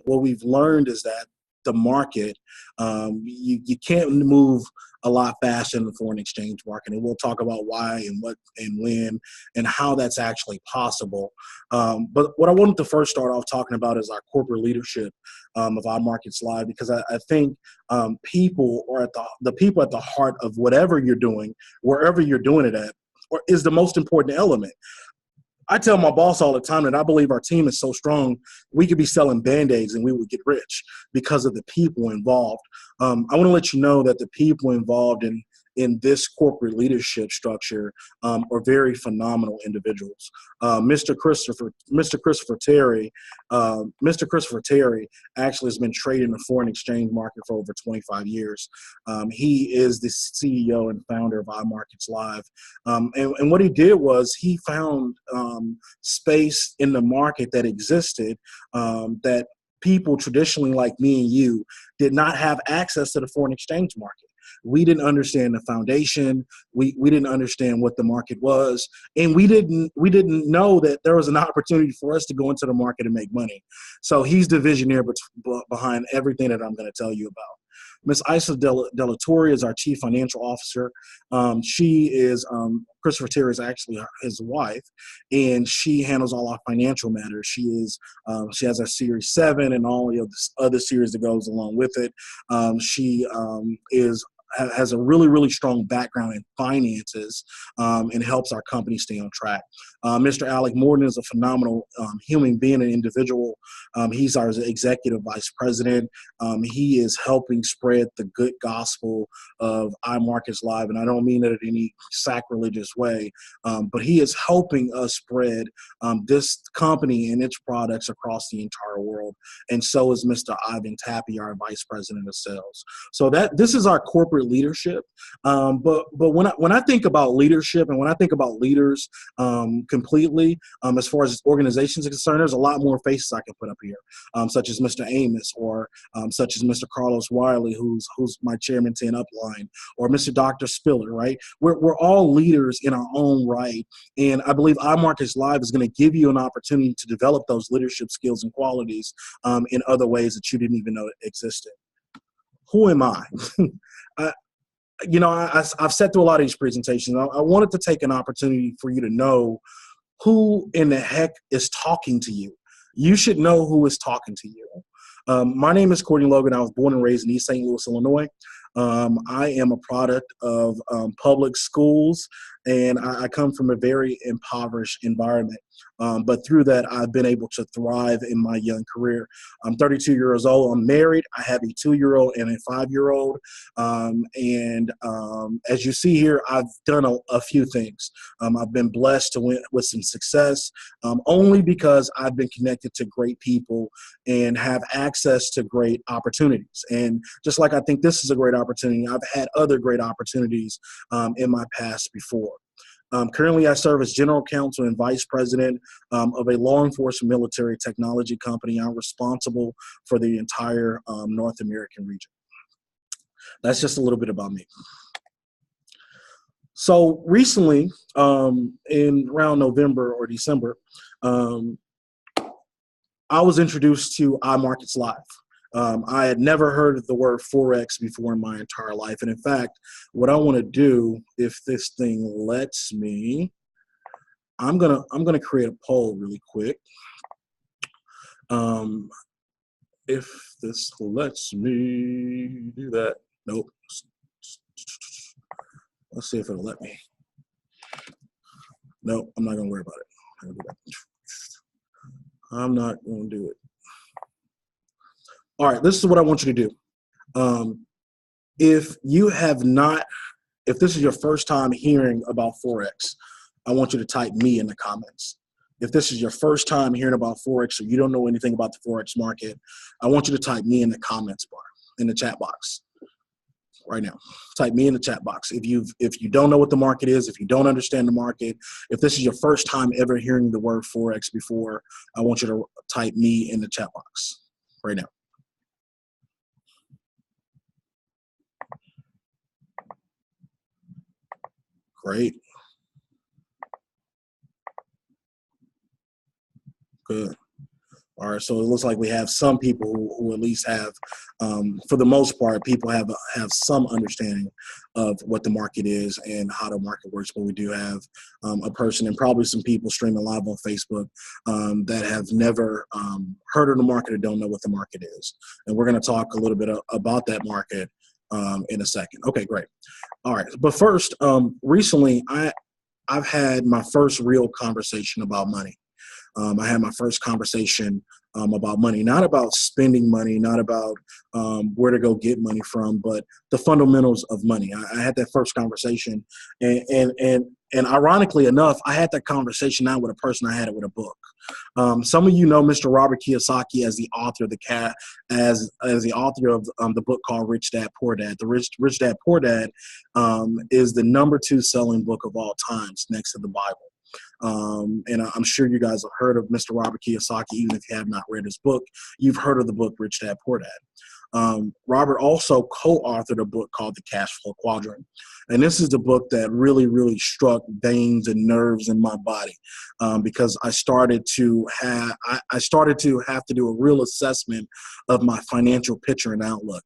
what we've learned is that the market, you can't move a lot faster in the foreign exchange market. And we'll talk about why and what and when and how that's actually possible. But what I wanted to first start off talking about is our corporate leadership of iMarkets Live, because I think people are at the people at the heart of whatever you're doing, wherever you're doing it at, or is the most important element. I tell my boss all the time that I believe our team is so strong, we could be selling Band-Aids and we would get rich because of the people involved. I want to let you know that the people involved in this corporate leadership structure are very phenomenal individuals. Mr. Christopher Terry, Mr. Christopher Terry actually has been trading the foreign exchange market for over 25 years. He is the CEO and founder of iMarkets Live. And what he did was he found space in the market that existed that people traditionally like me and you did not have access to the foreign exchange market. We didn't understand the foundation. We didn't understand what the market was, and we didn't know that there was an opportunity for us to go into the market and make money. So he's the visionary behind everything that I'm going to tell you about. Miss Isa Della Torre is our Chief Financial Officer. She is Christopher Terry is actually his wife, and she handles all our financial matters. She has our Series 7 and all of this other series that goes along with it. She has a really, really strong background in finances and helps our company stay on track. Mr. Alec Morton is a phenomenal human being and individual. He's our executive vice president. He is helping spread the good gospel of iMarkets Live, and I don't mean it in any sacrilegious way, but he is helping us spread this company and its products across the entire world. And so is Mr. Ivan Tappy, our vice president of sales. So this is our corporate leadership. But when I think about leadership and when I think about leaders completely, as far as organizations are concerned, there's a lot more faces I can put up here, such as Mr. Amos, or such as Mr. Carlos Wiley, who's my chairman 10 upline, or Mr. Dr. Spiller, right? We're all leaders in our own right. And I believe iMarkets Live is going to give you an opportunity to develop those leadership skills and qualities in other ways that you didn't even know existed. Who am I? I've sat through a lot of these presentations. I wanted to take an opportunity for you to know who in the heck is talking to you. You should know who is talking to you. My name is Courtney Logan. I was born and raised in East St. Louis, Illinois. I am a product of public schools, and I come from a very impoverished environment. But through that, I've been able to thrive in my young career. I'm 32 years old. I'm married. I have a 2-year-old and a 5-year-old. As you see here, I've done a few things. I've been blessed with some success only because I've been connected to great people and have access to great opportunities. And just like I think this is a great opportunity, I've had other great opportunities in my past before. Currently, I serve as general counsel and vice president of a law enforcement military technology company. I'm responsible for the entire North American region. That's just a little bit about me. So recently, in around November or December, I was introduced to iMarkets Live. I had never heard of the word Forex before in my entire life. And in fact, what I want to do, if this thing lets me, I'm gonna create a poll really quick. If this lets me do that. Nope. Let's see if it'll let me. Nope, I'm not gonna worry about it. I'm not gonna do it. All right, this is what I want you to do. If this is your first time hearing about Forex, I want you to type me in the comments. If this is your first time hearing about Forex or you don't know anything about the Forex market, I want you to type me in the comments bar, in the chat box right now. Type me in the chat box. If you don't know what the market is, if you don't understand the market, if this is your first time ever hearing the word Forex before, I want you to type me in the chat box right now. Great. Good. All right, so it looks like we have some people who at least have, for the most part, people have some understanding of what the market is and how the market works. But we do have a person and probably some people streaming live on Facebook that have never heard of the market or don't know what the market is. And we're going to talk a little bit about that market in a second. Okay, great. All right, but first, recently I've had my first real conversation about money. I had my first conversation about money, not about spending money, not about where to go get money from, but the fundamentals of money. I had that first conversation, and ironically enough, I had that conversation not with a person, I had it with a book. Some of you know Mr. Robert Kiyosaki as the author of the author of the book called Rich Dad Poor Dad. The Rich Dad Poor Dad is the #2 selling book of all times, next to the Bible. And I'm sure you guys have heard of Mr. Robert Kiyosaki, even if you have not read his book. You've heard of the book Rich Dad Poor Dad. Robert also co-authored a book called The Cash Flow Quadrant. And this is the book that really, really struck veins and nerves in my body because I started to have to do a real assessment of my financial picture and outlook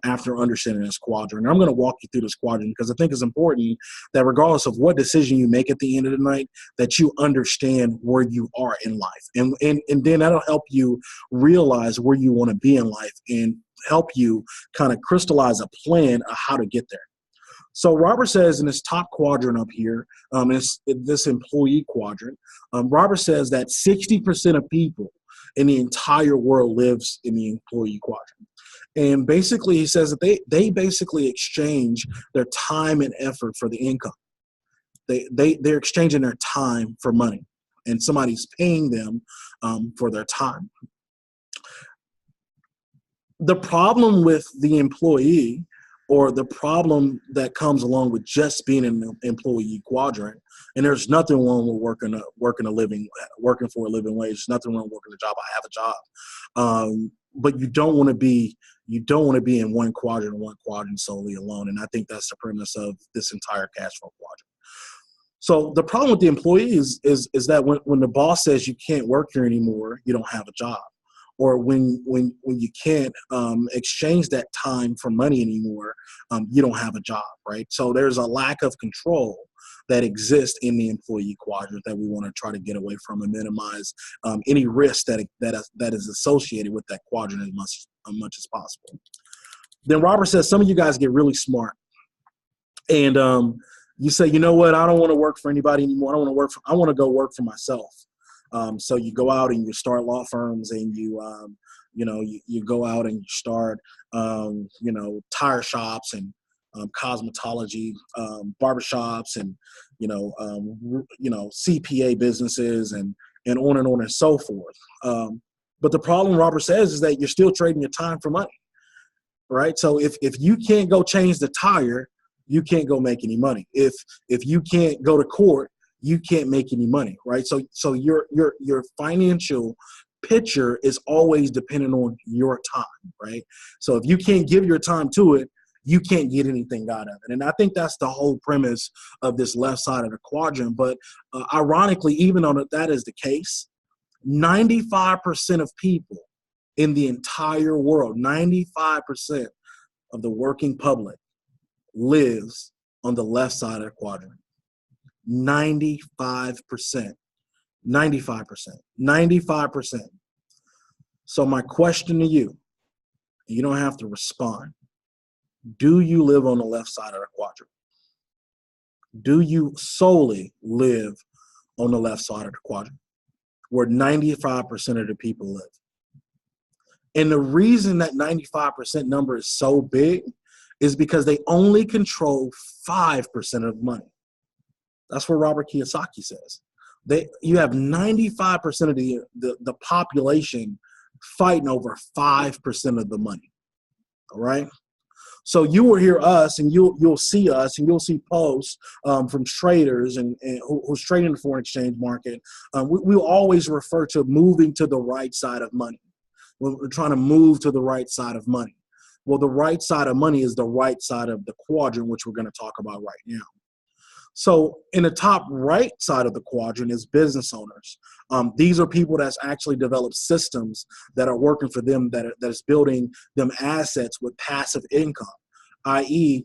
after understanding this quadrant. And I'm going to walk you through this quadrant because I think it's important that regardless of what decision you make at the end of the night, that you understand where you are in life. And then that'll help you realize where you want to be in life and help you kind of crystallize a plan of how to get there. So Robert says in this top quadrant up here, this employee quadrant, Robert says that 60% of people in the entire world lives in the employee quadrant. And basically he says that they basically exchange their time and effort for the income. They're exchanging their time for money, and somebody's paying them for their time. The problem with the employee, or the problem that comes along with just being an employee quadrant, and there's nothing wrong with working for a living wage. There's nothing wrong with working a job. I have a job, but you don't want to be in one quadrant solely alone. And I think that's the premise of this entire cash flow quadrant. So the problem with the employee is that when the boss says you can't work here anymore, you don't have a job. Or when you can't exchange that time for money anymore, you don't have a job, right? So there's a lack of control that exists in the employee quadrant that we want to try to get away from and minimize any risk that is associated with that quadrant as much as possible. Then Robert says some of you guys get really smart, and you say, you know what, I don't want to work for anybody anymore. I want to go work for myself. So you go out and you start law firms, and you go out and you start, tire shops and cosmetology, barbershops, and, CPA businesses and on and so forth. But the problem, Robert says, is that you're still trading your time for money, right? So if you can't go change the tire, you can't go make any money. If you can't go to court, you can't make any money, right? So your financial picture is always dependent on your time, right? So if you can't give your time to it, you can't get anything out of it. And I think that's the whole premise of this left side of the quadrant. But ironically, even though that is the case, 95% of people in the entire world, 95% of the working public lives on the left side of the quadrant. 95%. 95%. So my question to you, you don't have to respond. Do you live on the left side of the quadrant? Do you solely live on the left side of the quadrant, where 95% of the people live? And the reason that 95% number is so big is because they only control 5% of money. That's what Robert Kiyosaki says. You have 95% of the population fighting over 5% of the money. All right. So you will hear us, and you'll see us, and you'll see posts from traders and who's trading the foreign exchange market. We'll always refer to moving to the right side of money. We're trying to move to the right side of money. Well, the right side of money is the right side of the quadrant, which we're going to talk about right now. So in the top right side of the quadrant is business owners. These are people that's actually developed systems that are working for them, that is building them assets with passive income, i.e.,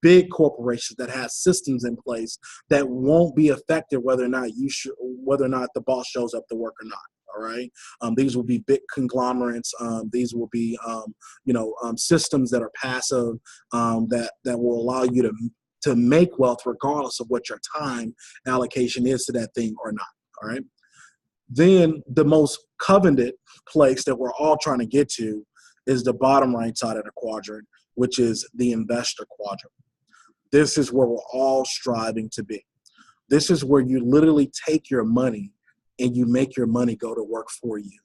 big corporations that have systems in place that won't be affected whether or not the boss shows up to work or not. All right. These will be big conglomerates. These will be, systems that are passive, that will allow you to make wealth regardless of what your time allocation is to that thing or not. All right. Then the most coveted place that we're all trying to get to is the bottom right side of the quadrant, which is the investor quadrant. This is where we're all striving to be. This is where you literally take your money and you make your money go to work for you.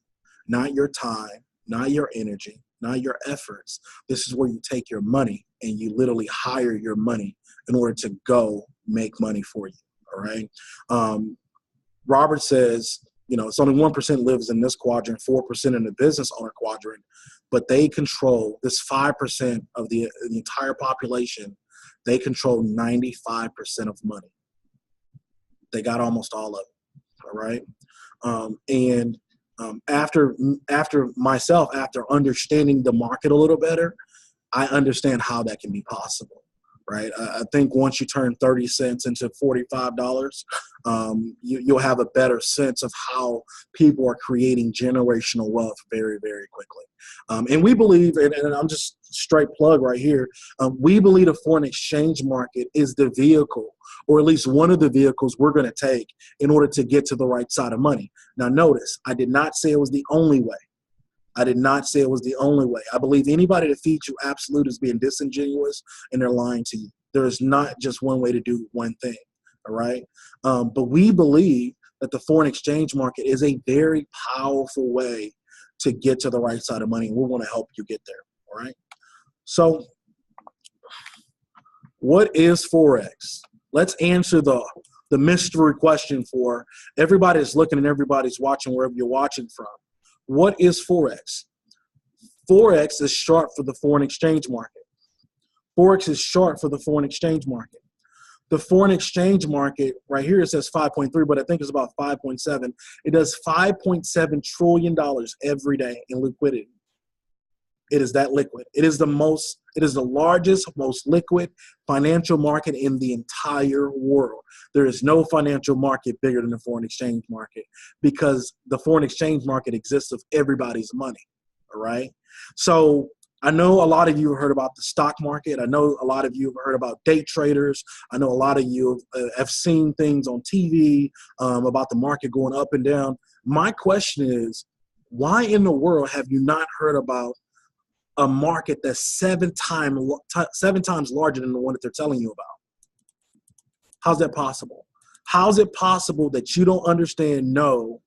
Not your time, not your energy, not your efforts. This is where you take your money and you literally hire your money in order to go make money for you. All right. Robert says, it's only 1% lives in this quadrant, 4% in the business owner quadrant, but they control this 5% of the entire population. They control 95% of money. They got almost all of it. All right. After understanding the market a little better, I understand how that can be possible. Right. I think once you turn 30 cents into $45, you'll have a better sense of how people are creating generational wealth very, very quickly. And we believe, and I'm just straight plug right here, we believe the foreign exchange market is the vehicle, or at least one of the vehicles we're going to take in order to get to the right side of money. Now, notice, I did not say it was the only way. I did not say it was the only way. I believe anybody that feeds you absolute is being disingenuous and they're lying to you. There is not just one way to do one thing, all right? But we believe that the foreign exchange market is a very powerful way to get to the right side of money, and we want to help you get there, all right? So what is Forex? Let's answer the mystery question for everybody that's looking and everybody's watching wherever you're watching from. What is Forex? Forex is short for the foreign exchange market. Forex is short for the foreign exchange market. The foreign exchange market, right here it says 5.3, but I think it's about 5.7. It does $5.7 trillion every day in liquidity. It is that liquid. It is the largest, most liquid financial market in the entire world. There is no financial market bigger than the foreign exchange market because the foreign exchange market exists of everybody's money, all right? So I know a lot of you have heard about the stock market. I know a lot of you have heard about day traders. I know a lot of you have seen things on TV about the market going up and down. My question is, why in the world have you not heard about a market that's seven times larger than the one that they're telling you about? How's that possible? How's it possible that you don't understand, know,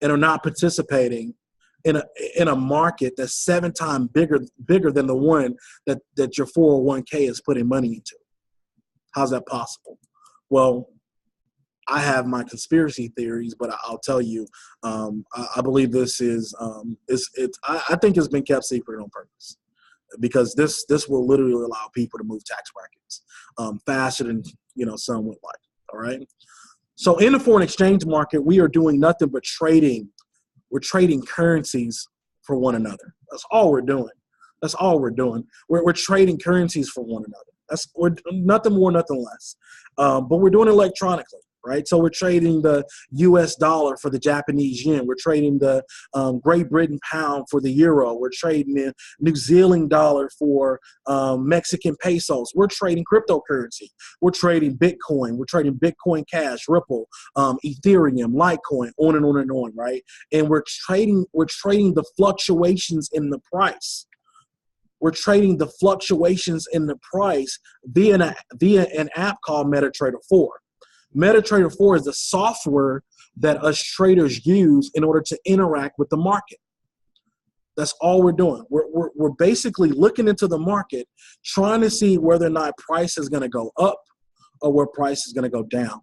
and are not participating in a market that's 7 times bigger than the one that your 401k is putting money into? How's that possible? Well, I have my conspiracy theories, but I'll tell you, I believe this is I think it's been kept secret on purpose, because this will literally allow people to move tax brackets faster than some would like. All right. So in the foreign exchange market, we are doing nothing but trading. We're trading currencies for one another. That's all we're doing. That's all we're doing. We're trading currencies for one another. We're nothing more, nothing less. But we're doing it electronically, right? So we're trading the U.S. dollar for the Japanese yen. We're trading the Great Britain pound for the euro. We're trading the New Zealand dollar for Mexican pesos. We're trading cryptocurrency. We're trading Bitcoin. We're trading Bitcoin Cash, Ripple, Ethereum, Litecoin, on and on and on, right? And we're trading the fluctuations in the price. We're trading the fluctuations in the price via an app called MetaTrader 4. MetaTrader 4 is the software that us traders use in order to interact with the market. That's all we're doing. We're basically looking into the market, trying to see whether or not price is going to go up or where price is going to go down.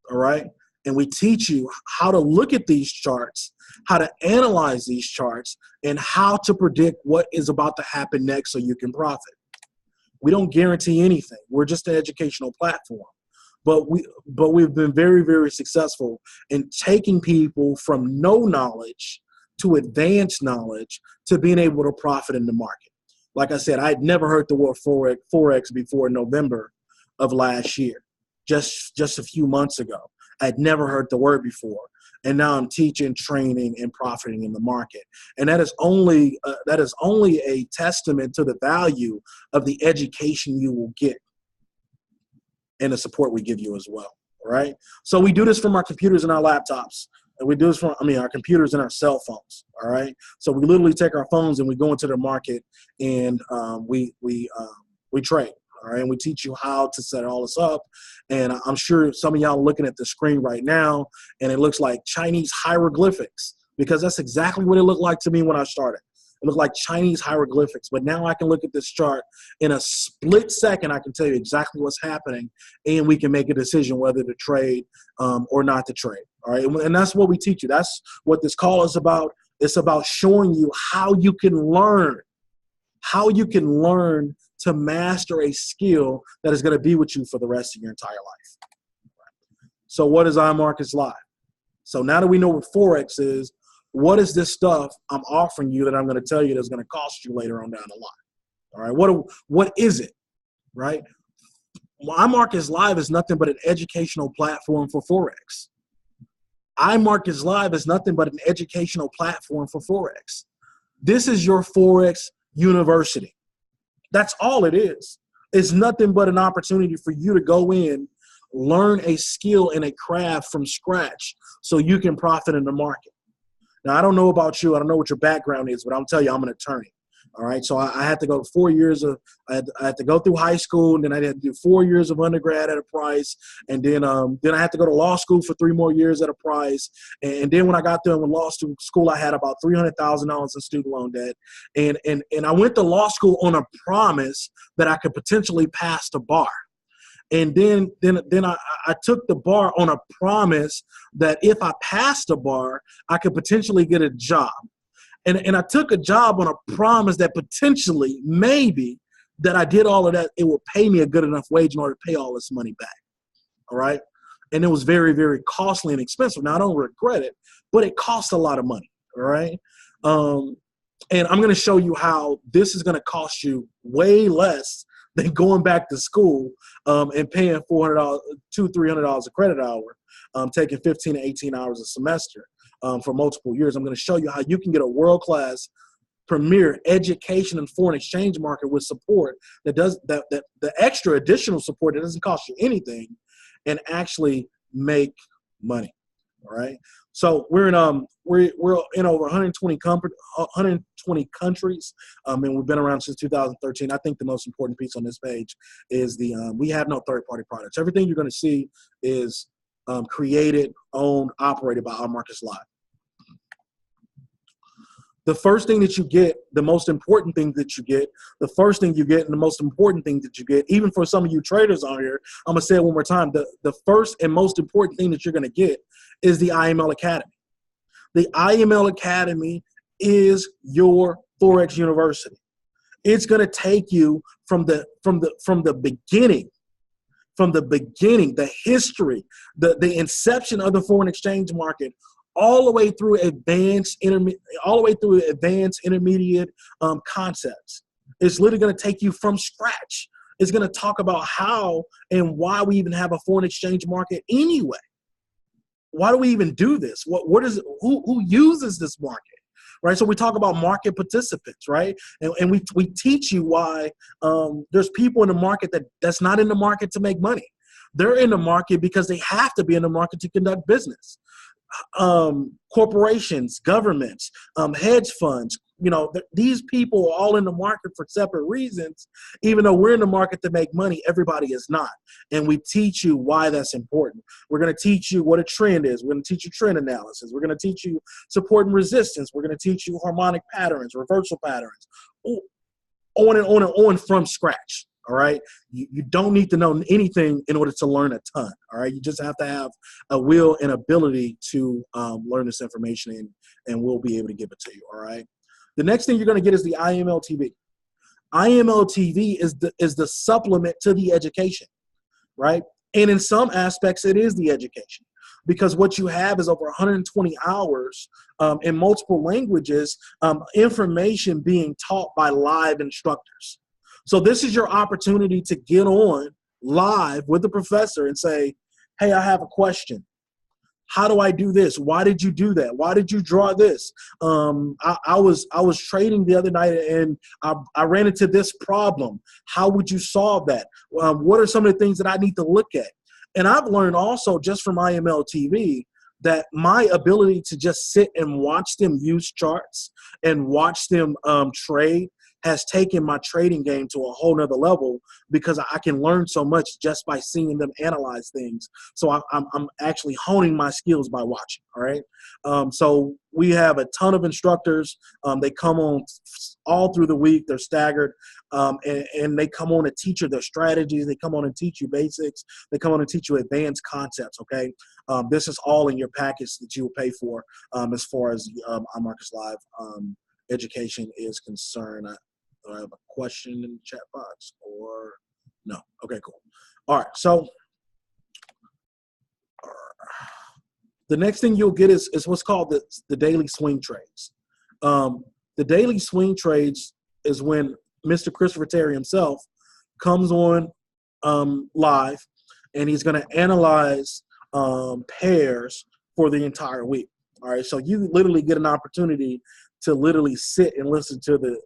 All right? And we teach you how to look at these charts, how to analyze these charts, and how to predict what is about to happen next so you can profit. We don't guarantee anything. We're just an educational platform. we've been very, very successful in taking people from no knowledge to advanced knowledge to being able to profit in the market. Like I said, I had never heard the word Forex before November of last year, just a few months ago. I'd never heard the word before. And now I'm teaching, training, and profiting in the market. And that is only a testament to the value of the education you will get and the support we give you as well, right? So we do this from our computers and our laptops. And we do this from, our computers and our cell phones, all right? So we literally take our phones and we go into the market and we trade, all right? And we teach you how to set all this up. And I'm sure some of y'all are looking at the screen right now and it looks like Chinese hieroglyphics, because that's exactly what it looked like to me when I started. It looked like Chinese hieroglyphics, but now I can look at this chart in a split second. I can tell you exactly what's happening, and we can make a decision whether to trade or not to trade. All right, and that's what we teach you. That's what this call is about. It's about showing you how you can learn to master a skill that is going to be with you for the rest of your entire life. So what is iMarkets Live? So now that we know what Forex is, what is this stuff I'm offering you that I'm going to tell you that's going to cost you later on down the line? All right, what is it, right? iMarkets Live is nothing but an educational platform for Forex. iMarkets Live is nothing but an educational platform for Forex. This is your Forex university. That's all it is. It's nothing but an opportunity for you to go in, learn a skill and a craft from scratch so you can profit in the market. Now, I don't know about you. I don't know what your background is, but I'll tell you, I'm an attorney. All right. So I had to go 4 years of, I had to go through high school, and then I had to do 4 years of undergrad at a price. And then I had to go to law school for 3 more years at a price. And then when I got done with law school, I had about $300,000 in student loan debt. And I went to law school on a promise that I could potentially pass the bar. And then I took the bar on a promise that if I passed the bar, I could potentially get a job. And I took a job on a promise that potentially, maybe, that I did all of that, it would pay me a good enough wage in order to pay all this money back. All right? And it was very, very costly and expensive. Now, I don't regret it, but it cost a lot of money. All right? And I'm going to show you how this is going to cost you way less than going back to school and paying $400, $200-$300 a credit hour, taking 15 to 18 hours a semester for multiple years. I'm going to show you how you can get a world-class premier education and foreign exchange market with support that does the extra additional support that doesn't cost you anything and actually make money. All right. So we're in over 120 countries, and we've been around since 2013. I think the most important piece on this page is we have no third-party products. Everything you're going to see is created, owned, operated by iMarkets Live. The first thing that you get, the most important thing that you get, the first thing you get, and the most important thing that you get, even for some of you traders on here, I'm going to say it one more time. The first and most important thing that you're going to get is the IML Academy. The IML Academy is your Forex university. It's going to take you from the beginning, the history, the inception of the foreign exchange market, all the way through advanced, intermediate concepts. It's literally going to take you from scratch. It's going to talk about how and why we even have a foreign exchange market anyway. Why do we even do this? Who uses this market? Right, so we talk about market participants, right, and we teach you why there's people in the market that's not in the market to make money. They're in the market because they have to be in the market to conduct business. Corporations, governments, hedge funds, these people are all in the market for separate reasons. Even though we're in the market to make money, everybody is not. And we teach you why that's important. We're going to teach you what a trend is. We're going to teach you trend analysis. We're going to teach you support and resistance. We're going to teach you harmonic patterns, reversal patterns, on and on and on from scratch. All right. You don't need to know anything in order to learn a ton. All right. You just have to have a will and ability to learn this information, and we'll be able to give it to you. All right. The next thing you're going to get is the IML TV. IML TV is the supplement to the education, right? And in some aspects, it is the education, because what you have is over 120 hours in multiple languages, information being taught by live instructors. So this is your opportunity to get on live with the professor and say, hey, I have a question. How do I do this? Why did you do that? Why did you draw this? I was trading the other night and I ran into this problem. How would you solve that? What are some of the things that I need to look at? And I've learned also just from IML TV that my ability to just sit and watch them use charts and watch them trade has taken my trading game to a whole nother level, because I can learn so much just by seeing them analyze things. So I'm actually honing my skills by watching. All right. So we have a ton of instructors. They come on all through the week. They're staggered. And they come on to teach you their strategies. They come on and teach you basics. They come on and teach you advanced concepts. Okay. This is all in your package that you will pay for as far as iMarkets Live education is concerned. Do I have a question in the chat box or no? Okay, cool. All right, so the next thing you'll get is what's called the daily swing trades. The daily swing trades is when Mr. Christopher Terry himself comes on live, and he's going to analyze pairs for the entire week. All right, so you literally get an opportunity to literally sit and listen to the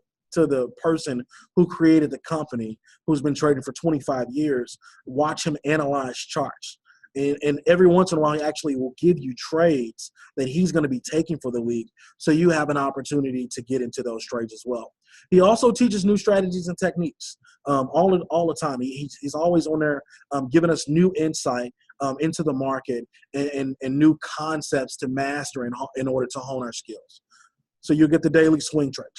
person who created the company, who's been trading for 25 years, watch him analyze charts. And every once in a while, he actually will give you trades that he's going to be taking for the week, so you have an opportunity to get into those trades as well. He also teaches new strategies and techniques all the time. He's always on there giving us new insight into the market and new concepts to master in order to hone our skills. So you'll get the daily swing trades.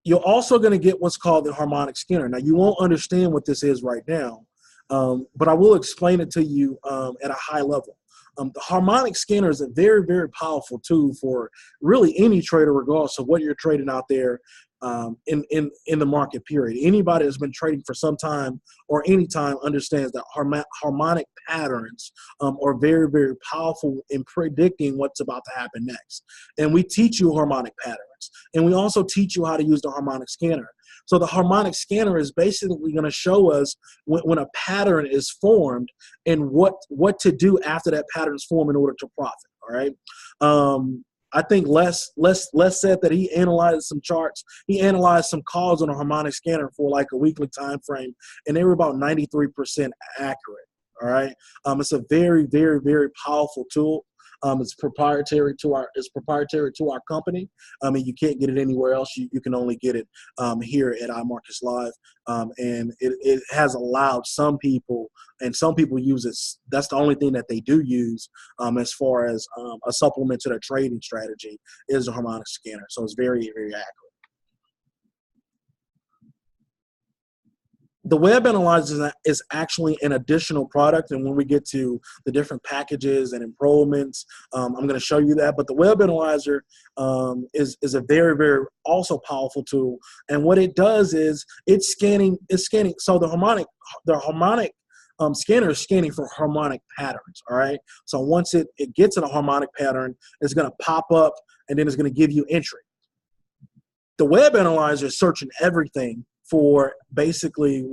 You're also going to get what's called the harmonic scanner. Now, you won't understand what this is right now, but I will explain it to you at a high level. The harmonic scanner is a very, very powerful tool for really any trader, regardless of what you're trading out there in the market period. Anybody that's been trading for some time or any time understands that harmonic patterns are very, very powerful in predicting what's about to happen next. And we teach you harmonic patterns. And we also teach you how to use the harmonic scanner. So the harmonic scanner is basically going to show us when a pattern is formed and what to do after that pattern is formed in order to profit. All right. I think Les said that he analyzed some charts. He analyzed some calls on a harmonic scanner for like a weekly time frame, and they were about 93% accurate. All right. It's a very, very, very powerful tool. It's proprietary to our company. I mean, you can't get it anywhere else. You can only get it here at iMarkets Live, and it has allowed some people, and some people use it. That's the only thing that they do use as far as a supplement to their trading strategy is the harmonic scanner. So it's very, very accurate. The web analyzer is actually an additional product, and when we get to the different packages and enrollments, I'm going to show you that. But the web analyzer is a very, very also powerful tool, and what it does is it's scanning. So the harmonic scanner is scanning for harmonic patterns. All right. So once it gets in a harmonic pattern, it's going to pop up, and then it's going to give you entry. The web analyzer is searching everything for basically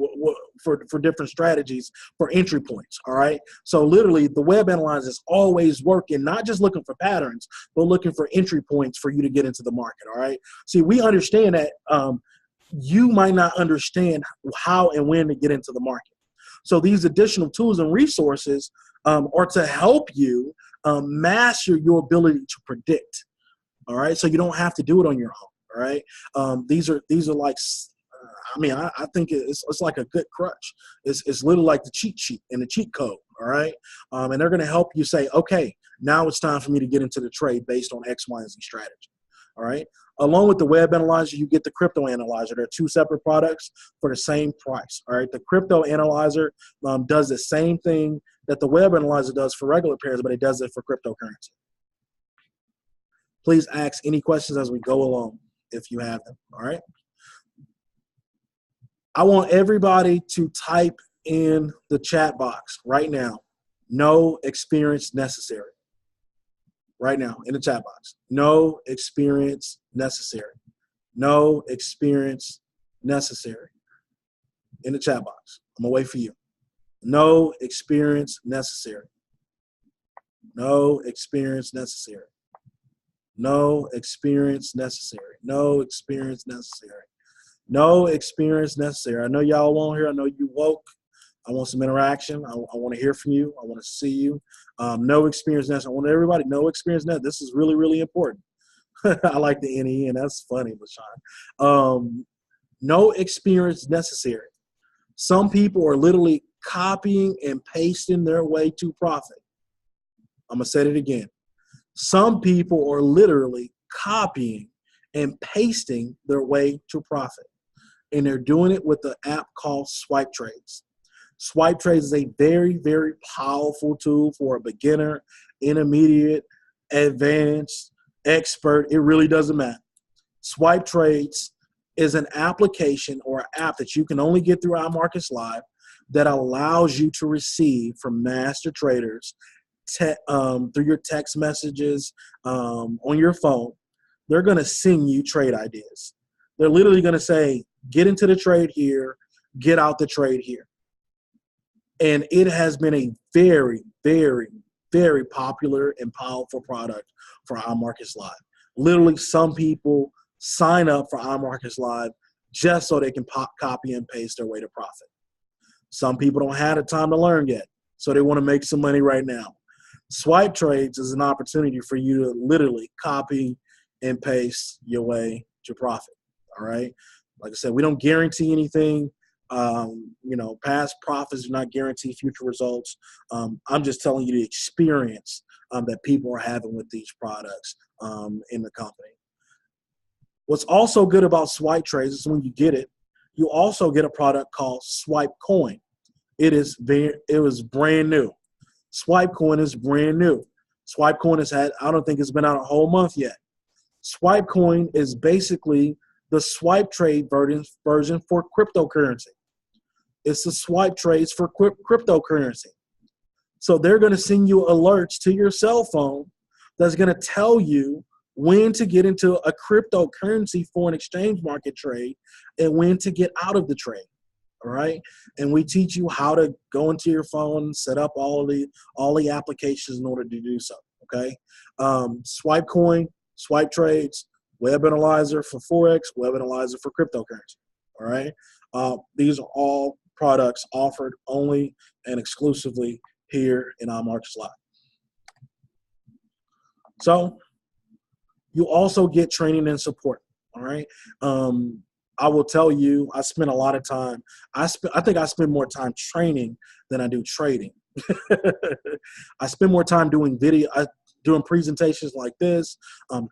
for different strategies for entry points. All right. So literally the web analyzer is always working, not just looking for patterns, but looking for entry points for you to get into the market. All right. See, we understand that you might not understand how and when to get into the market. So these additional tools and resources are to help you master your ability to predict. All right. So you don't have to do it on your own. All right. These are like, I mean, I think it's like a good crutch. It's literally like the cheat sheet and the cheat code, all right? And they're going to help you say, okay, now it's time for me to get into the trade based on X, Y, and Z strategy, all right? Along with the web analyzer, you get the crypto analyzer. They're two separate products for the same price, all right? The crypto analyzer does the same thing that the web analyzer does for regular pairs, but it does it for cryptocurrency. Please ask any questions as we go along if you have them, all right? I want everybody to type in the chat box right now, no experience necessary. Right now in the chat box, no experience necessary. No experience necessary. In the chat box. I'm going to wait for you. No experience necessary. No experience necessary. No experience necessary. No experience necessary. No experience necessary. I know y'all won't hear. I know you woke. I want some interaction. I want to hear from you. I want to see you. No experience necessary. I want everybody, no experience necessary. This is really, really important. I like the NE, and that's funny, LaShawn. No experience necessary. Some people are literally copying and pasting their way to profit. I'm going to say it again. Some people are literally copying and pasting their way to profit. And they're doing it with the app called Swipe Trades. Swipe Trades is a very, very powerful tool for a beginner, intermediate, advanced, expert. It really doesn't matter. Swipe Trades is an application or an app that you can only get through iMarkets Live that allows you to receive from master traders through your text messages on your phone. They're going to send you trade ideas. They're literally going to say, get into the trade here, get out the trade here. And it has been a very, very, very popular and powerful product for iMarkets Live. Literally, some people sign up for iMarkets Live just so they can copy and paste their way to profit. Some people don't have the time to learn yet, so they want to make some money right now. Swipe Trades is an opportunity for you to literally copy and paste your way to profit, all right? Like I said, we don't guarantee anything. Past profits do not guarantee future results. I'm just telling you the experience that people are having with these products in the company. What's also good about Swipe Trades is when you get it, you also get a product called Swipe Coin. It was brand new. Swipe Coin is brand new. Swipe Coin I don't think it's been out a whole month yet. Swipe Coin is basically the Swipe Trade version for cryptocurrency. It's the Swipe Trades for cryptocurrency. So they're going to send you alerts to your cell phone that's going to tell you when to get into a cryptocurrency foreign exchange market trade and when to get out of the trade. All right. And we teach you how to go into your phone, set up all the applications in order to do so. Okay. Swipe Coin, Swipe Trades, Web Analyzer for Forex, Web Analyzer for cryptocurrency. All right. These are all products offered only and exclusively here in iMarkets Live. So you also get training and support. All right. I will tell you, I spend a lot of time. I think I spend more time training than I do trading. I spend more time doing doing presentations like this,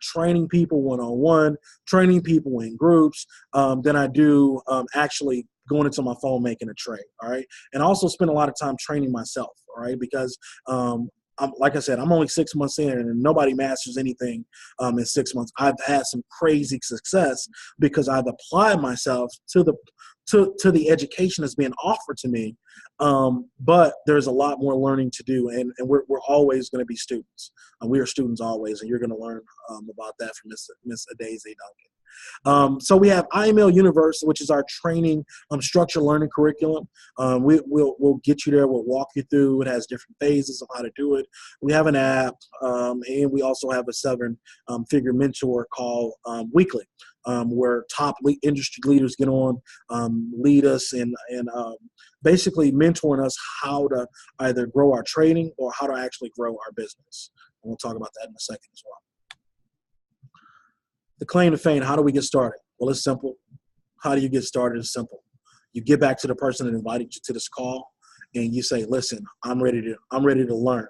training people one-on-one, training people in groups, than I do actually going into my phone making a trade. All right. And I also spend a lot of time training myself. All right. Because like I said, I'm only 6 months in and nobody masters anything in 6 months. I've had some crazy success because I've applied myself to the education that's being offered to me. But there's a lot more learning to do, and we're always going to be students. We are students always, and you're going to learn about that from Miss Adaze Duncan. So we have IML Universe, which is our training structured learning curriculum. We'll get you there. We'll walk you through. It has different phases of how to do it. We have an app, and we also have a 7-figure mentor call weekly, where top industry leaders get on, lead us, and basically mentoring us how to either grow our trading or how to actually grow our business. And we'll talk about that in a second as well. The claim to fame, how do we get started? Well, it's simple. How do you get started? It's simple. You get back to the person that invited you to this call and you say, listen, I'm ready to learn.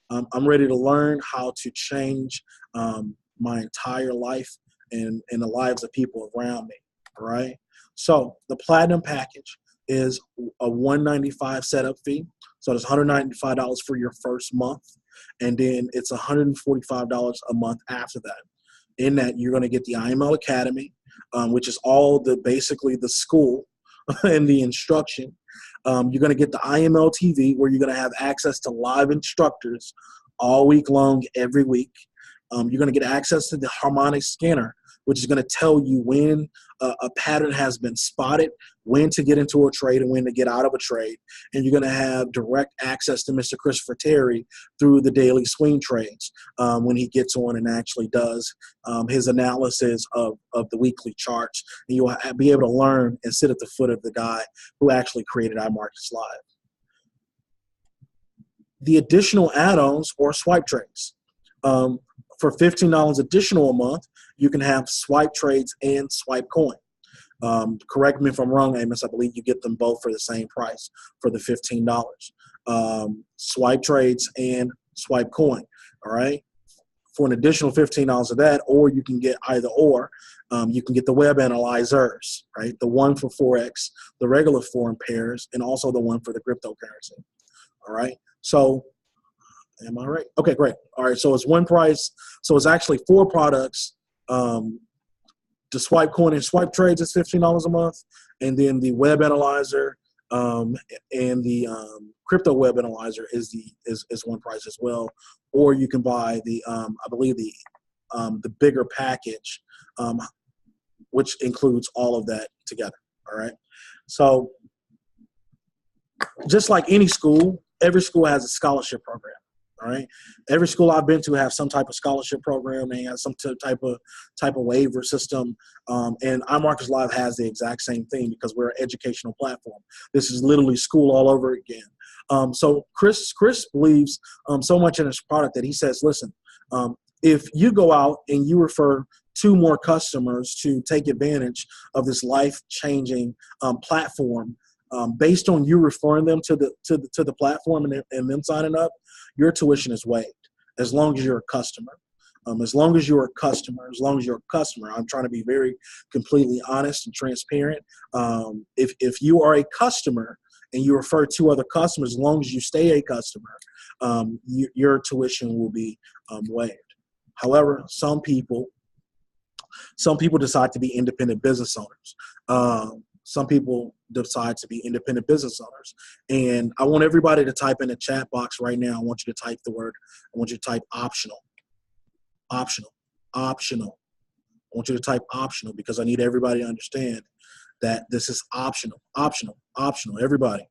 I'm ready to learn how to change my entire life and the lives of people around me, all right? So the Platinum package is a $195 setup fee. So it's $195 for your first month, and then it's $145 a month after that. In that, you're going to get the IML Academy, which is basically the school in the instruction. You're going to get the IML TV, where you're going to have access to live instructors all week long, every week. You're going to get access to the harmonic scanner, which is going to tell you when a pattern has been spotted, when to get into a trade and when to get out of a trade. And you're going to have direct access to Mr. Christopher Terry through the daily swing trades when he gets on and actually does his analysis of the weekly charts. And you'll be able to learn and sit at the foot of the guy who actually created iMarkets Live. The additional add-ons or swipe trades. For $15 additional a month, you can have swipe trades and swipe coin. Correct me if I'm wrong, Amos. I believe you get them both for the same price for the $15. Swipe trades and swipe coin. All right. For an additional $15 of that, or you can get either or. You can get the web analyzers, right? The one for Forex, the regular foreign pairs, and also the one for the cryptocurrency. All right. So, am I right? Okay, great. All right. So it's one price. So it's actually 4 products. The swipe coin and swipe trades is $15 a month, and then the web analyzer and the crypto web analyzer is one price as well. Or you can buy the I believe the bigger package, which includes all of that together. All right. So just like any school, every school has a scholarship program. All right. Every school I've been to have some type of scholarship program. They have some type of waiver system. And iMarkets Live has the exact same thing because we're an educational platform. This is literally school all over again. So Chris believes so much in his product that he says, listen, if you go out and you refer 2 more customers to take advantage of this life-changing platform, based on you referring them to the platform and them signing up, your tuition is waived as long as you're a customer. As long as you're a customer, I'm trying to be very completely honest and transparent. If you are a customer and you refer 2 other customers, as long as you stay a customer, your tuition will be waived. However, some people decide to be independent business owners. Some people decide to be independent business owners. And I want everybody to type in the chat box right now. I want you to type the word. I want you to type optional. Optional. Optional. I want you to type optional because I need everybody to understand that this is optional. Optional. Optional. Everybody.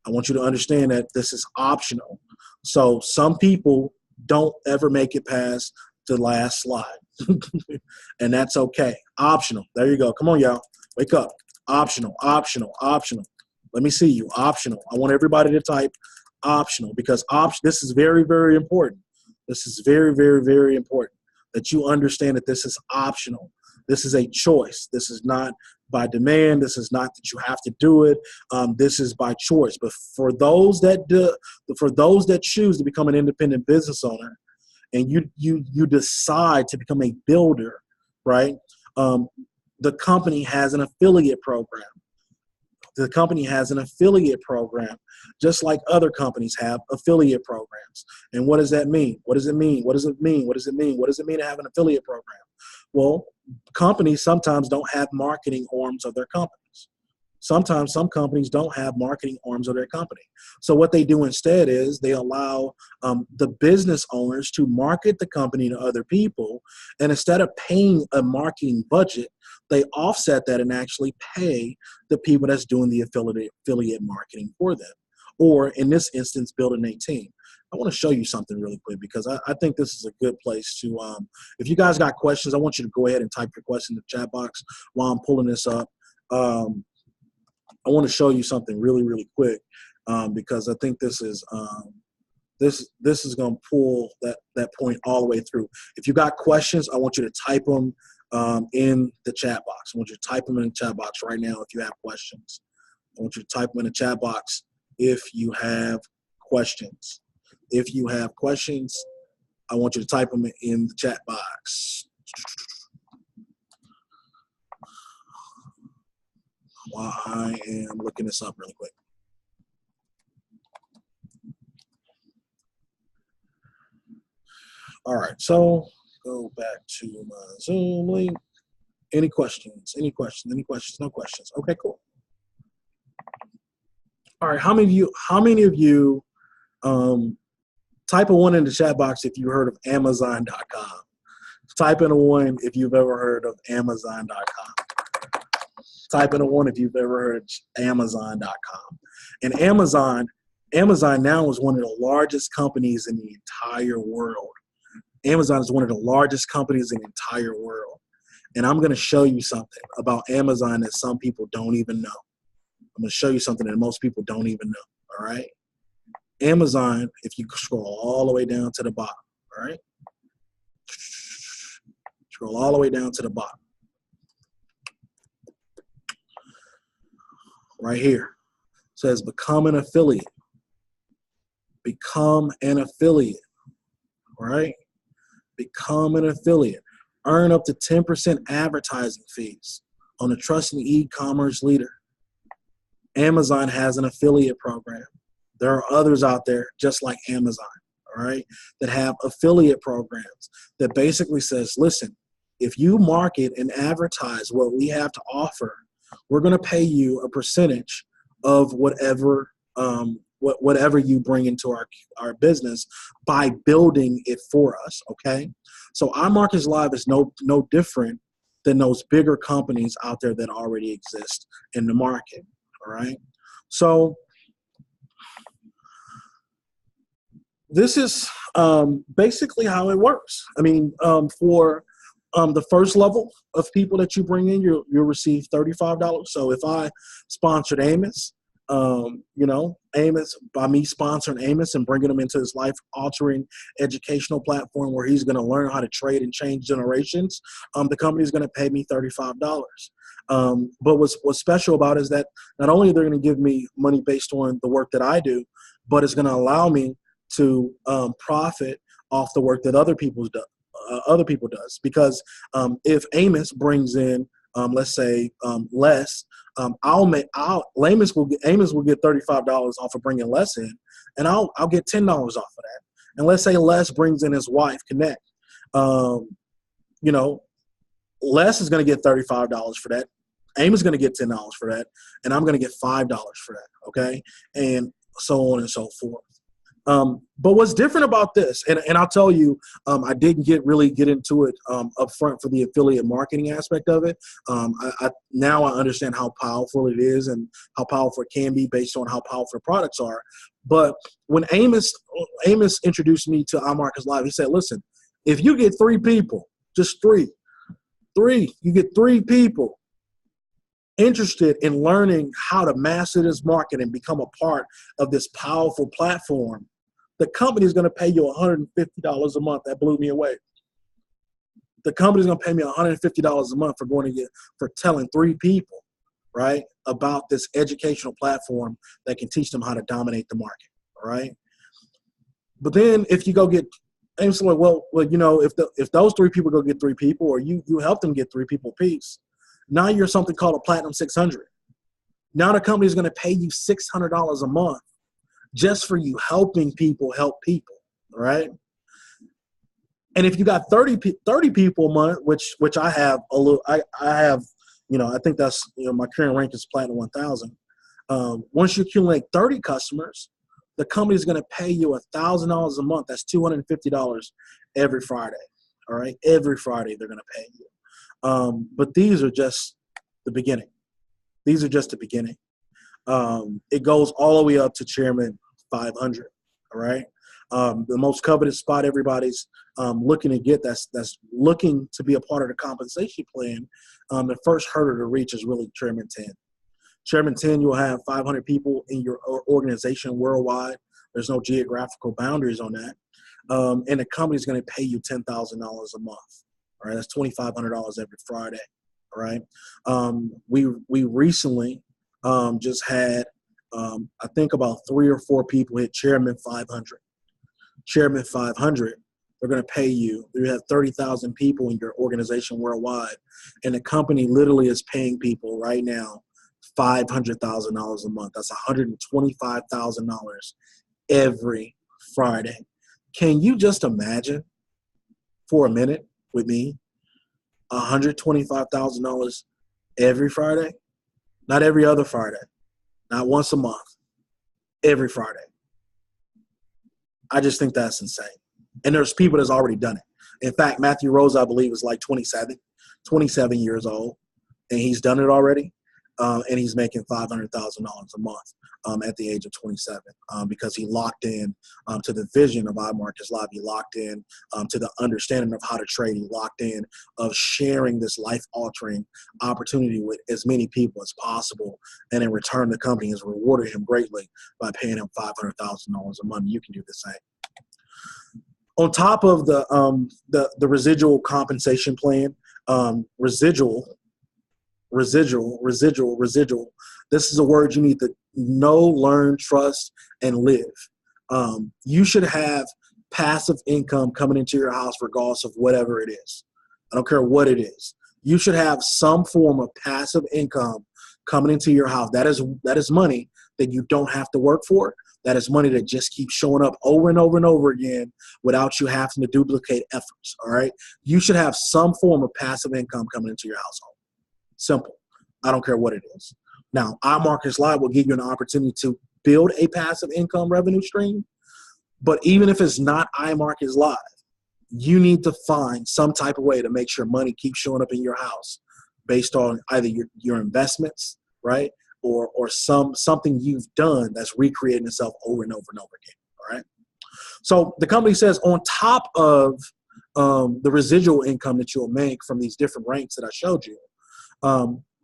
I want you to understand that this is optional. So some people don't ever make it past the last slide. And that's okay. Optional. There you go. Come on, y'all. Wake up. Optional, optional, optional. Let me see you. Optional. I want everybody to type optional because this is very, very important. This is very, very, very important that you understand that this is optional. This is a choice. This is not by demand. This is not that you have to do it. This is by choice. But for those that choose to become an independent business owner, and you decide to become a builder, right? The company has an affiliate program. The company has an affiliate program, just like other companies have affiliate programs. And what does that mean? What does it mean? What does it mean? What does it mean? What does it mean to have an affiliate program? Well, companies sometimes don't have marketing arms of their companies. Sometimes some companies don't have marketing arms of their company. So what they do instead is they allow the business owners to market the company to other people. And instead of paying a marketing budget, they offset that and actually pay the people that's doing the affiliate marketing for them. Or in this instance, building a team. I want to show you something really quick because I think this is a good place to, if you guys got questions, I want you to go ahead and type your question in the chat box while I'm pulling this up. I want to show you something really, really quick because I think this is going to pull that point all the way through. If you got questions, I want you to type them in the chat box. I want you to type them in the chat box right now if you have questions. I want you to type them in the chat box if you have questions. If you have questions, I want you to type them in the chat box. While I am looking this up really quick. All right, so go back to my Zoom link. Any questions? Any questions? Any questions? No questions. Okay, cool. All right, how many of you type a one in the chat box if you heard of Amazon.com. Type in a one if you've ever heard of Amazon.com. Type in a one if you've ever heard of Amazon.com. And Amazon now is one of the largest companies in the entire world. Amazon is one of the largest companies in the entire world. And I'm going to show you something about Amazon that some people don't even know. I'm going to show you something that most people don't even know, all right? Amazon, if you scroll all the way down to the bottom, all right? Scroll all the way down to the bottom. Right here. It says become an affiliate. Become an affiliate, right? Become an affiliate. Earn up to 10% advertising fees on a trusted e-commerce leader. Amazon has an affiliate program. There are others out there just like Amazon, all right, that have affiliate programs that basically says, listen, if you market and advertise what we have to offer, we're going to pay you a percentage of whatever whatever you bring into our business by building it for us, okay? So iMarkets Live is no different than those bigger companies out there that already exist in the market, all right? So this is basically how it works. I mean, for the first level of people that you bring in, you'll receive $35. So if I sponsored Amos, Amos, by me sponsoring Amos and bringing him into his life-altering educational platform where he's going to learn how to trade and change generations, the company is going to pay me $35. But what's special about it is that not only are they going to give me money based on the work that I do, but it's going to allow me to profit off the work that other people does. Because if Amos brings in, let's say, Les, Amos will get $35 off of bringing Les in, and I'll get $10 off of that. And let's say Les brings in his wife, Connect. Les is going to get $35 for that. Amos is going to get $10 for that, and I'm going to get $5 for that. Okay, and so on and so forth. But what's different about this, and I'll tell you, I didn't really get into it up front for the affiliate marketing aspect of it. Now I understand how powerful it is and how powerful it can be based on how powerful the products are. But when Amos introduced me to iMarkets Live, he said, listen, if you get three people, just three, you get three people interested in learning how to master this market and become a part of this powerful platform, the company is going to pay you $150 a month. That blew me away. The company is going to pay me $150 a month for telling three people, right, about this educational platform that can teach them how to dominate the market, all right? But then if you go get, and so like, if those three people go get three people, or you help them get three people apiece, now you're something called a Platinum 600. Now the company is going to pay you $600 a month just for you helping people help people, right? And if you got 30 people a month, which I have a little, I have, I think that's, my current rank is Platinum 1000. Once you accumulate 30 customers, the company is going to pay you $1,000 a month. That's $250 every Friday, all right? Every Friday they're going to pay you. But these are just the beginning. These are just the beginning. It goes all the way up to Chairman 500, all right? The most coveted spot everybody's looking to get, that's looking to be a part of the compensation plan, the first hurdle to reach is really Chairman 10. Chairman 10, you'll have 500 people in your organization worldwide. There's no geographical boundaries on that. And the company's going to pay you $10,000 a month. All right, that's $2,500 every Friday. All right. We recently just had, I think about 3 or 4 people hit Chairman 500. Chairman 500, they're going to pay you. You have 30,000 people in your organization worldwide, and the company literally is paying people right now $500,000 a month. That's $125,000 every Friday. Can you just imagine for a minute with me, $125,000 every Friday? Not every other Friday, not once a month, every Friday. I just think that's insane. And there's people that's already done it. In fact, Matthew Rose, I believe, is like 27 years old, and he's done it already. And he's making $500,000 a month at the age of 27 because he locked in to the vision of iMarkets Live. He locked in to the understanding of how to trade. He locked in of sharing this life-altering opportunity with as many people as possible. And in return, the company has rewarded him greatly by paying him $500,000 a month. You can do the same. On top of the residual compensation plan, residual. This is a word you need to know, learn, trust, and live. You should have passive income coming into your house regardless of whatever it is. I don't care what it is. You should have some form of passive income coming into your house. That is money that you don't have to work for. That is money that just keeps showing up over and over and over again without you having to duplicate efforts, all right? You should have some form of passive income coming into your household. Simple. I don't care what it is. Now, iMarkets Live will give you an opportunity to build a passive income revenue stream, but even if it's not iMarkets Live, you need to find some type of way to make sure money keeps showing up in your house based on either your investments, right? Or something you've done that's recreating itself over and over and over again, all right? So the company says on top of the residual income that you'll make from these different ranks that I showed you,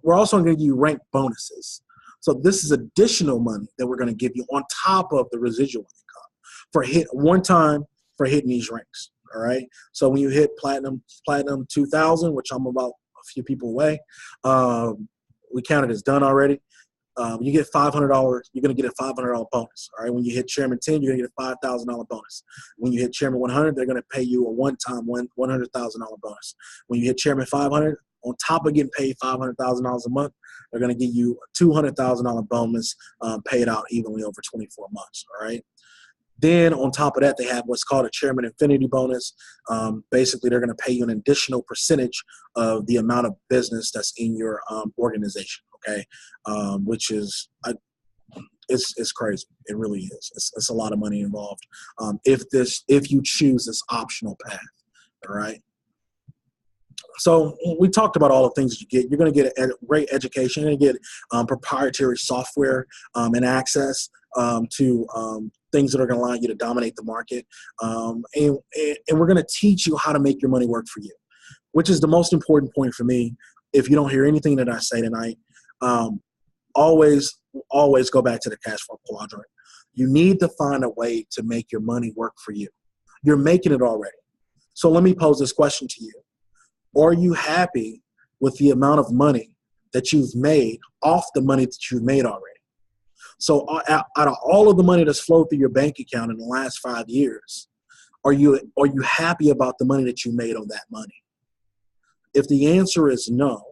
we're also going to give you rank bonuses. So this is additional money that we're going to give you on top of the residual income for one time for hitting these ranks, all right? So when you hit platinum 2000, which I'm about a few people away, we count it as done already. You get $500, you're going to get a $500 bonus. All right. When you hit Chairman 10, you're going to get a $5,000 bonus. When you hit Chairman 100, they're going to pay you a one-time $100,000 bonus. When you hit Chairman 500, on top of getting paid $500,000 a month, they're going to give you a $200,000 bonus paid out evenly over 24 months. All right. Then on top of that, they have what's called a Chairman Infinity bonus. Basically, they're going to pay you an additional percentage of the amount of business that's in your organization. Okay, which is it's crazy. It really is. It's a lot of money involved. If you choose this optional path, all right. So we talked about all the things that you get. You're going to get a great education. You're going to get proprietary software and access to things that are going to allow you to dominate the market. And we're going to teach you how to make your money work for you, which is the most important point for me. If you don't hear anything that I say tonight, always go back to the cash flow quadrant. You need to find a way to make your money work for you. You're making it already. So let me pose this question to you. Are you happy with the amount of money that you've made off the money that you've made already? So out of all of the money that's flowed through your bank account in the last 5 years, are you happy about the money that you made on that money? If the answer is no,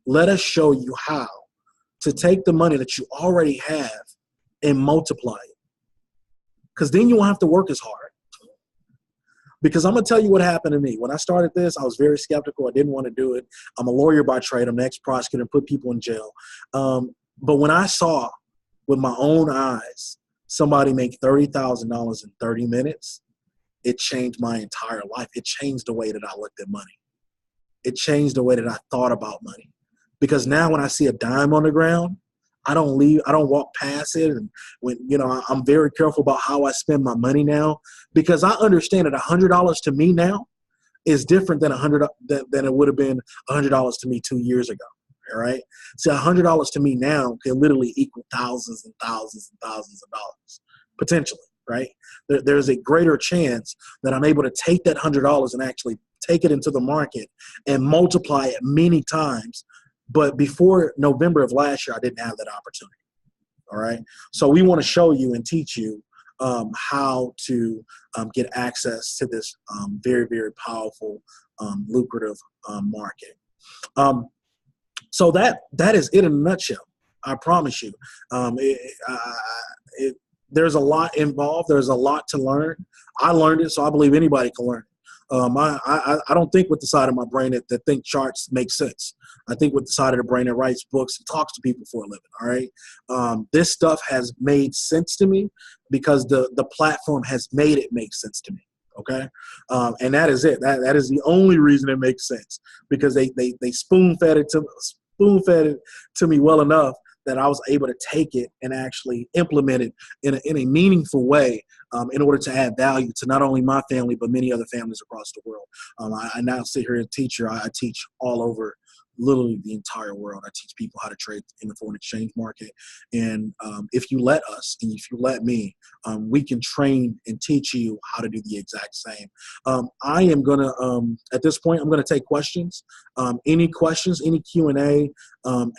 let us show you how to take the money that you already have and multiply it. Because then you won't have to work as hard. Because I'm going to tell you what happened to me. When I started this, I was very skeptical. I didn't want to do it. I'm a lawyer by trade. I'm an ex-prosecutor and put people in jail. But when I saw with my own eyes somebody make $30,000 in 30 minutes, it changed my entire life. It changed the way that I looked at money. It changed the way that I thought about money. Because now when I see a dime on the ground, I don't walk past it. And when, I'm very careful about how I spend my money now, because I understand that $100 to me now is different than than it would have been $100 to me 2 years ago. All right. So $100 to me now can literally equal thousands and thousands and thousands of dollars, potentially. Right. There's a greater chance that I'm able to take that $100 and actually take it into the market and multiply it many times. But before November of last year, I didn't have that opportunity. All right. So we want to show you and teach you how to get access to this very, very powerful, lucrative market. So that is it in a nutshell. I promise you. There's a lot involved. There's a lot to learn. I learned it, so I believe anybody can learn it. I don't think with the side of my brain that think charts make sense. I think with the side of the brain that writes books and talks to people for a living. All right. This stuff has made sense to me because the platform has made it make sense to me. Okay. And that is it. That is the only reason it makes sense, because they spoon fed it to me well enough that I was able to take it and actually implement it in a meaningful way, in order to add value to not only my family, but many other families across the world. I now sit here as a teacher. I teach all over literally the entire world. I teach people how to trade in the foreign exchange market. And if you let us, and if you let me, we can train and teach you how to do the exact same. I am going to, at this point, I'm going to take questions. Any questions, any Q&A,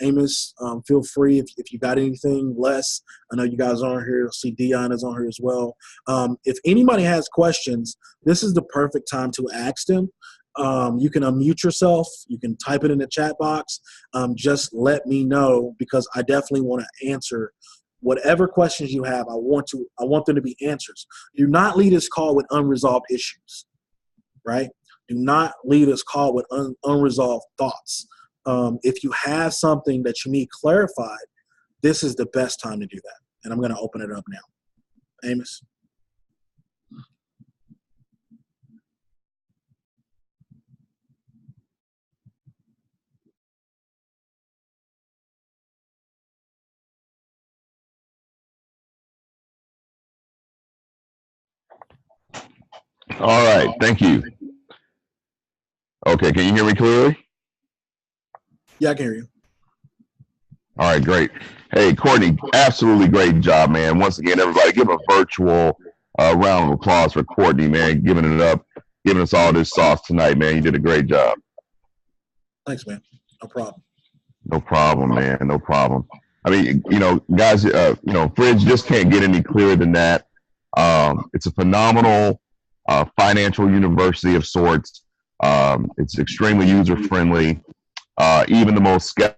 Amos, feel free if you got anything. Les, I know you guys are here. I see Dion is on here as well. If anybody has questions, this is the perfect time to ask them. You can unmute yourself. You can type it in the chat box. Just let me know, because I definitely want to answer whatever questions you have. I want them to be answers. Do not lead this call with unresolved issues, right? Do not lead this call with unresolved thoughts. If you have something that you need clarified, this is the best time to do that. And I'm going to open it up now. Amos. All right, thank you. Okay, can you hear me clearly? Yeah, I can hear you. All right, great. Hey, Courtney, absolutely great job, man. Once again, everybody give a virtual round of applause for Courtney, man, giving it up, giving us all this sauce tonight, man. You did a great job. Thanks, man. No problem. No problem, man. No problem. I mean, guys, Fridge just can't get any clearer than that. It's a phenomenal financial university of sorts. It's extremely user-friendly. Even the most skeptical